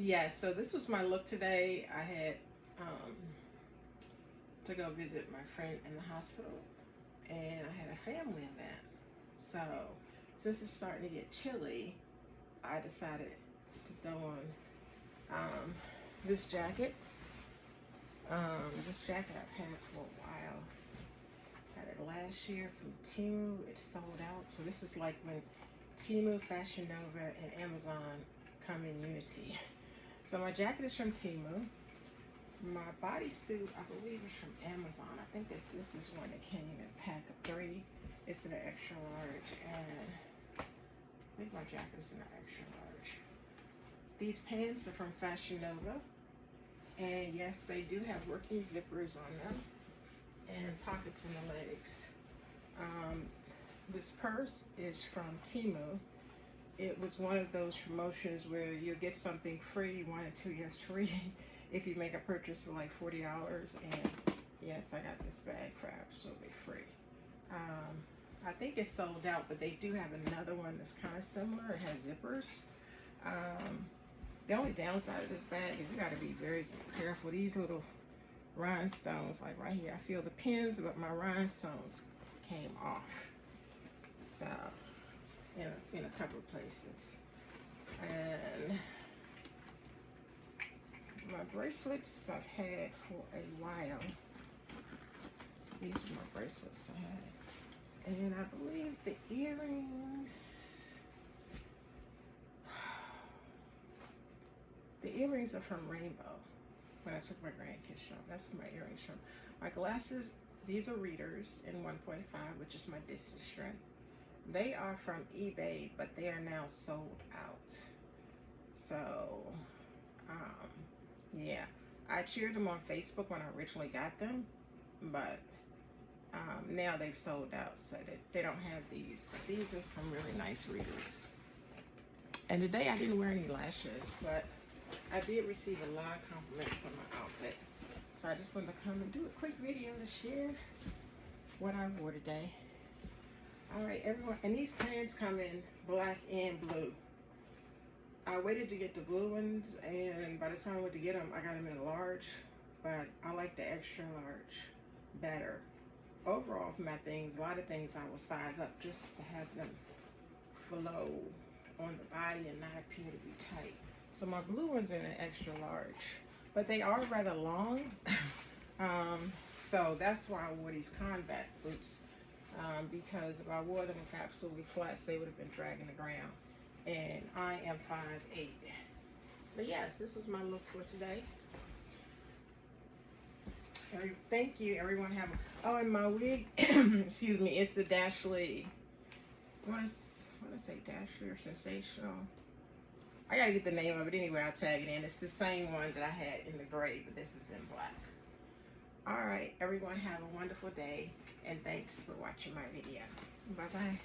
Yeah, so this was my look today. I had to go visit my friend in the hospital, and I had a family event. So since it's starting to get chilly, I decided to throw on this jacket. This jacket I've had for a while. Got it last year from Temu. It sold out. So this is like when Temu, Fashion Nova, and Amazon come in unity. So my jacket is from Temu. My bodysuit, I believe, is from Amazon. I think that this is one that came in a pack of 3. It's in an extra large, and I think my jacket is in an extra large. These pants are from Fashion Nova, and yes, they do have working zippers on them and pockets in the legs. This purse is from Temu. It was one of those promotions where you get something free, 1 or 2 years free, if you make a purchase for like $40. And yes, I got this bag for absolutely free. I think it's sold out, but they do have another one that's kind of similar. It has zippers. The only downside of this bag is you got to be very careful. These little rhinestones, like right here, I feel the pins, but my rhinestones came off. So, in a couple of places. And my bracelets I've had for a while. These are my bracelets I had. And I believe the earrings are from Rainbow. When I took my grandkids shop, that's where my earrings from. My glasses, these are readers in 1.5, which is my distance strength. They are from eBay, but they are now sold out. So, yeah, I cheered them on Facebook when I originally got them, but now they've sold out, so they don't have these. But these are some really nice readers. And today I didn't wear any lashes, but I did receive a lot of compliments on my outfit. So I just wanted to come and do a quick video to share what I wore today. All right, everyone, and these pants come in black and blue. I waited to get the blue ones, and by the time I went to get them, I got them in a large, but I like the extra large better. Overall, for my things, a lot of things I will size up just to have them flow on the body and not appear to be tight. So my blue ones are in an extra large, but they are rather long. So that's why I wore these combat boots. Because if I wore them with absolutely flats, they would have been dragging the ground. And I am 5'8". But yes, this was my look for today. Thank you, everyone. Oh, and my wig, excuse me, it's the Dashley. I want to say Dashley or Sensational. I gotta get the name of it anyway. I'll tag it in. It's the same one that I had in the gray, but this is in black. All right, everyone, have a wonderful day, and thanks for watching my video. Bye-bye.